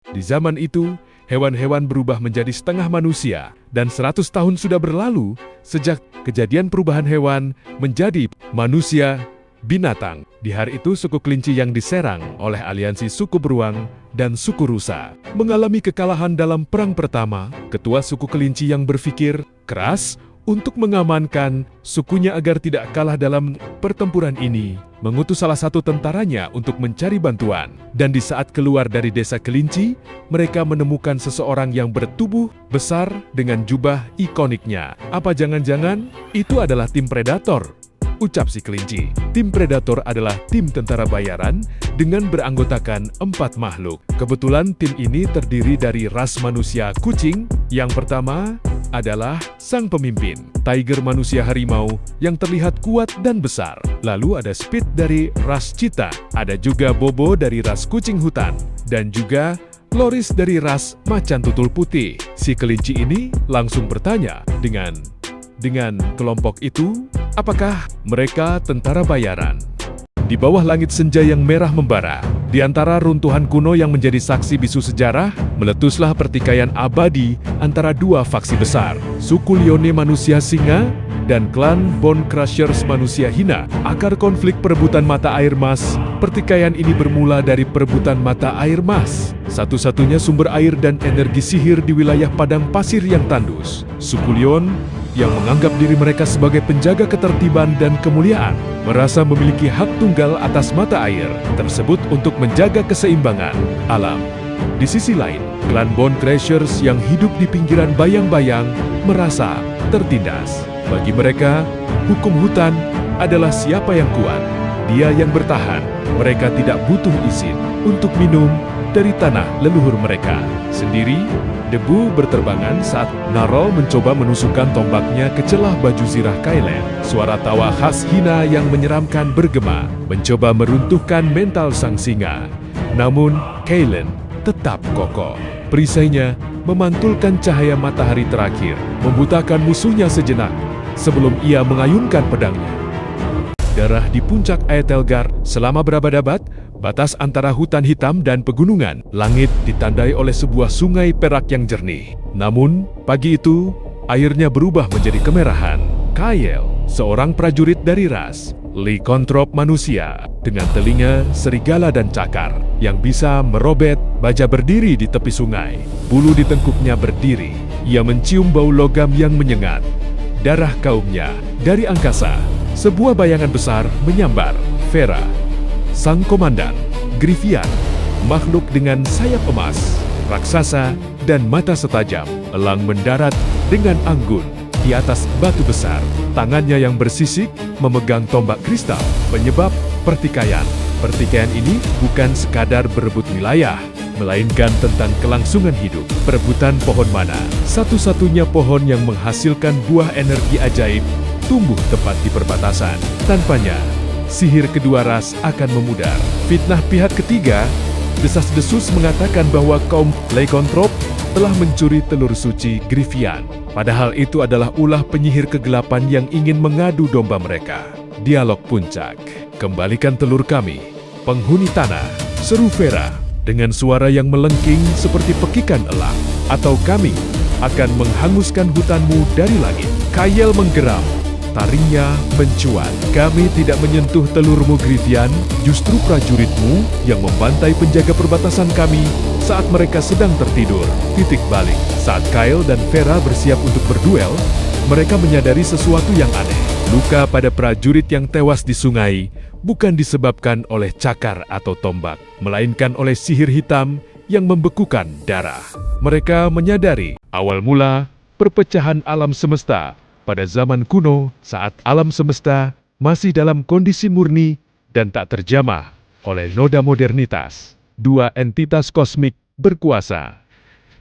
Di zaman itu, hewan-hewan berubah menjadi setengah manusia, dan 100 tahun sudah berlalu sejak kejadian perubahan hewan menjadi manusia binatang. Di hari itu, suku kelinci yang diserang oleh aliansi suku beruang dan suku rusa mengalami kekalahan dalam perang pertama. Ketua suku kelinci yang berpikir keras untuk mengamankan sukunya agar tidak kalah dalam pertempuran ini, mengutus salah satu tentaranya untuk mencari bantuan. Dan di saat keluar dari desa kelinci, mereka menemukan seseorang yang bertubuh besar dengan jubah ikoniknya. Apa jangan-jangan itu adalah tim predator? Ucap si kelinci. Tim predator adalah tim tentara bayaran dengan beranggotakan 4 makhluk. Kebetulan tim ini terdiri dari ras manusia kucing. Yang pertama adalah sang pemimpin, tiger manusia harimau yang terlihat kuat dan besar. Lalu ada Speed dari ras cheetah, ada juga Bobo dari ras kucing hutan, dan juga Loris dari ras macan tutul putih. Si kelinci ini langsung bertanya dengan kelompok itu, apakah mereka tentara bayaran? Di bawah langit senja yang merah membara, di antara runtuhan kuno yang menjadi saksi bisu sejarah, meletuslah pertikaian abadi antara dua faksi besar, suku Lione manusia singa dan klan Bone Crushers manusia hina. Akar konflik perebutan mata air mas. Pertikaian ini bermula dari perebutan mata air mas, satu-satunya sumber air dan energi sihir di wilayah padang pasir yang tandus. Suku Lion yang menganggap diri mereka sebagai penjaga ketertiban dan kemuliaan, merasa memiliki hak tunggal atas mata air tersebut untuk menjaga keseimbangan alam. Di sisi lain, klan Bone Crushers yang hidup di pinggiran bayang-bayang merasa tertindas. Bagi mereka, hukum hutan adalah siapa yang kuat, dia yang bertahan. Mereka tidak butuh izin untuk minum dari tanah leluhur mereka sendiri. Debu berterbangan saat Narol mencoba menusukkan tombaknya ke celah baju zirah Kailen. Suara tawa khas hina yang menyeramkan bergema, mencoba meruntuhkan mental sang singa. Namun, Kailen tetap kokoh. Perisainya memantulkan cahaya matahari terakhir, membutakan musuhnya sejenak sebelum ia mengayunkan pedangnya. Darah di puncak Aetelgar selama berabad-abad, batas antara hutan hitam dan pegunungan. Langit ditandai oleh sebuah sungai perak yang jernih. Namun, pagi itu, airnya berubah menjadi kemerahan. Kael, seorang prajurit dari ras Lycanthrope manusia, dengan telinga serigala dan cakar, yang bisa merobet baja berdiri di tepi sungai. Bulu di tengkuknya berdiri. Ia mencium bau logam yang menyengat. Darah kaumnya. Dari angkasa, sebuah bayangan besar menyambar. Vera, sang komandan, Grivian, makhluk dengan sayap emas, raksasa, dan mata setajam, elang mendarat dengan anggun di atas batu besar. Tangannya yang bersisik memegang tombak kristal, penyebab pertikaian. Pertikaian ini bukan sekadar berebut wilayah, melainkan tentang kelangsungan hidup. Perebutan pohon mana, satu-satunya pohon yang menghasilkan buah energi ajaib, tumbuh tepat di perbatasan. Tanpanya, sihir kedua ras akan memudar. Fitnah pihak ketiga, desas-desus mengatakan bahwa kaum Lycanthrope telah mencuri telur suci Grivian. Padahal itu adalah ulah penyihir kegelapan yang ingin mengadu domba mereka. Dialog puncak. Kembalikan telur kami, penghuni tanah, seru Vera dengan suara yang melengking seperti pekikan elang. Atau kami akan menghanguskan hutanmu dari langit. Kael menggeram. Taringnya mencuat. Kami tidak menyentuh telurmu Grivian, justru prajuritmu yang membantai penjaga perbatasan kami saat mereka sedang tertidur. Titik balik. Saat Kael dan Vera bersiap untuk berduel, mereka menyadari sesuatu yang aneh. Luka pada prajurit yang tewas di sungai bukan disebabkan oleh cakar atau tombak, melainkan oleh sihir hitam yang membekukan darah. Mereka menyadari awal mula perpecahan alam semesta pada zaman kuno, saat alam semesta masih dalam kondisi murni dan tak terjamah oleh noda modernitas. Dua entitas kosmik berkuasa,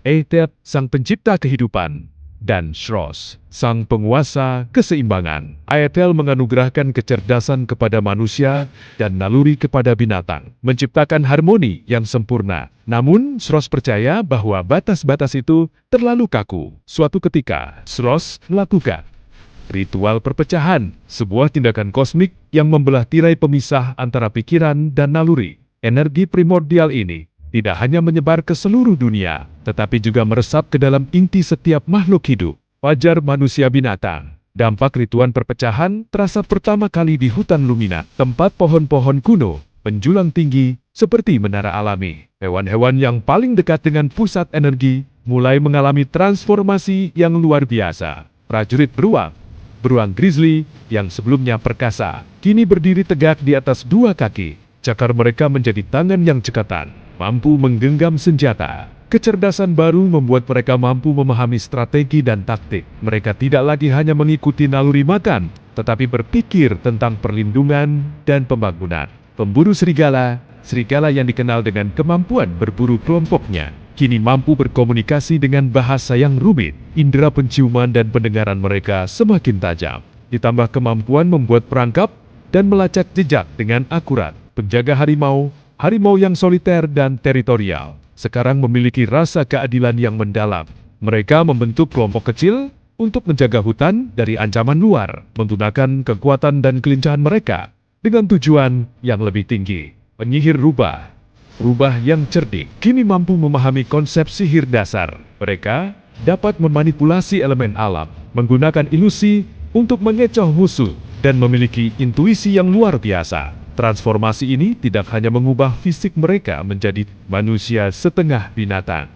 Aether, sang pencipta kehidupan, dan Shros, sang penguasa keseimbangan. Aethel menganugerahkan kecerdasan kepada manusia dan naluri kepada binatang, menciptakan harmoni yang sempurna. Namun, Shros percaya bahwa batas-batas itu terlalu kaku. Suatu ketika, Shros melakukan ritual perpecahan, sebuah tindakan kosmik yang membelah tirai pemisah antara pikiran dan naluri. Energi primordial ini tidak hanya menyebar ke seluruh dunia, tetapi juga meresap ke dalam inti setiap makhluk hidup. Fajar manusia binatang. Dampak rituan perpecahan terasa pertama kali di hutan Lumina, tempat pohon-pohon kuno, penjulang tinggi, seperti menara alami. Hewan-hewan yang paling dekat dengan pusat energi, mulai mengalami transformasi yang luar biasa. Prajurit beruang grizzly, yang sebelumnya perkasa, kini berdiri tegak di atas dua kaki. Cakar mereka menjadi tangan yang cekatan, mampu menggenggam senjata. Kecerdasan baru membuat mereka mampu memahami strategi dan taktik. Mereka tidak lagi hanya mengikuti naluri makan, tetapi berpikir tentang perlindungan dan pembangunan. Pemburu serigala yang dikenal dengan kemampuan berburu kelompoknya, kini mampu berkomunikasi dengan bahasa yang rumit. Indera penciuman dan pendengaran mereka semakin tajam. Ditambah kemampuan membuat perangkap dan melacak jejak dengan akurat. Penjaga harimau yang soliter dan teritorial, sekarang memiliki rasa keadilan yang mendalam. Mereka membentuk kelompok kecil untuk menjaga hutan dari ancaman luar, menggunakan kekuatan dan kelincahan mereka dengan tujuan yang lebih tinggi. Penyihir rubah yang cerdik, kini mampu memahami konsep sihir dasar. Mereka dapat memanipulasi elemen alam, menggunakan ilusi untuk mengecoh musuh, dan memiliki intuisi yang luar biasa. Transformasi ini tidak hanya mengubah fisik mereka menjadi manusia setengah binatang,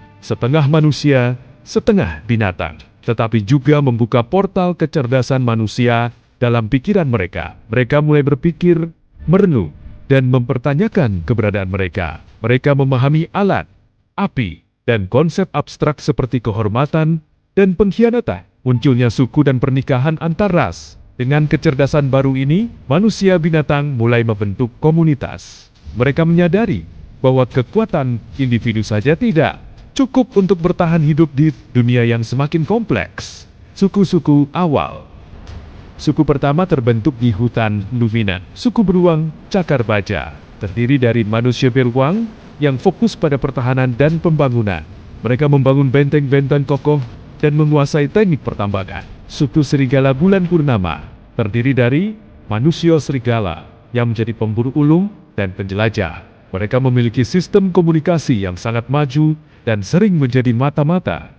tetapi juga membuka portal kecerdasan manusia dalam pikiran mereka. Mereka mulai berpikir, merenung, dan mempertanyakan keberadaan mereka. Mereka memahami alat, api, dan konsep abstrak seperti kehormatan dan pengkhianatan. Munculnya suku dan pernikahan antar ras. Dengan kecerdasan baru ini, manusia binatang mulai membentuk komunitas. Mereka menyadari bahwa kekuatan individu saja tidak cukup untuk bertahan hidup di dunia yang semakin kompleks. Suku-suku awal. Suku pertama terbentuk di hutan Lumina. Suku beruang cakar baja, terdiri dari manusia beruang yang fokus pada pertahanan dan pembangunan. Mereka membangun benteng-benteng kokoh dan menguasai teknik pertambangan. Suku serigala bulan purnama, terdiri dari manusia serigala yang menjadi pemburu ulung dan penjelajah. Mereka memiliki sistem komunikasi yang sangat maju dan sering menjadi mata-mata.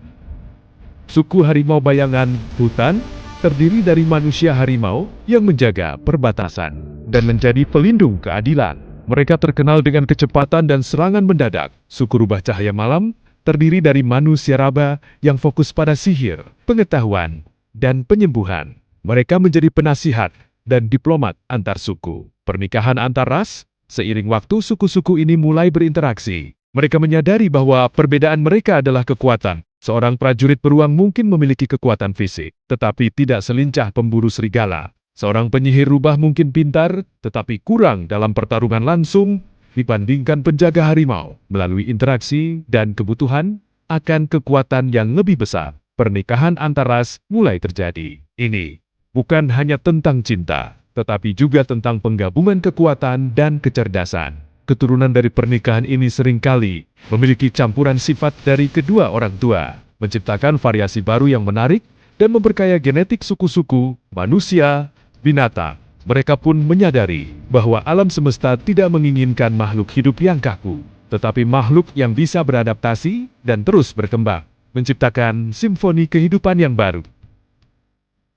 Suku harimau bayangan hutan, terdiri dari manusia harimau yang menjaga perbatasan dan menjadi pelindung keadilan. Mereka terkenal dengan kecepatan dan serangan mendadak. Suku rubah cahaya malam, terdiri dari manusia raba yang fokus pada sihir, pengetahuan, dan penyembuhan. Mereka menjadi penasihat dan diplomat antar suku. Pernikahan antar ras, seiring waktu suku-suku ini mulai berinteraksi. Mereka menyadari bahwa perbedaan mereka adalah kekuatan. Seorang prajurit beruang mungkin memiliki kekuatan fisik, tetapi tidak selincah pemburu serigala. Seorang penyihir rubah mungkin pintar, tetapi kurang dalam pertarungan langsung dibandingkan penjaga harimau. Melalui interaksi dan kebutuhan akan kekuatan yang lebih besar, pernikahan antar ras mulai terjadi. Ini bukan hanya tentang cinta, tetapi juga tentang penggabungan kekuatan dan kecerdasan. Keturunan dari pernikahan ini seringkali memiliki campuran sifat dari kedua orang tua, menciptakan variasi baru yang menarik dan memperkaya genetik suku-suku manusia, binatang. Mereka pun menyadari bahwa alam semesta tidak menginginkan makhluk hidup yang kaku, tetapi makhluk yang bisa beradaptasi dan terus berkembang, menciptakan simfoni kehidupan yang baru.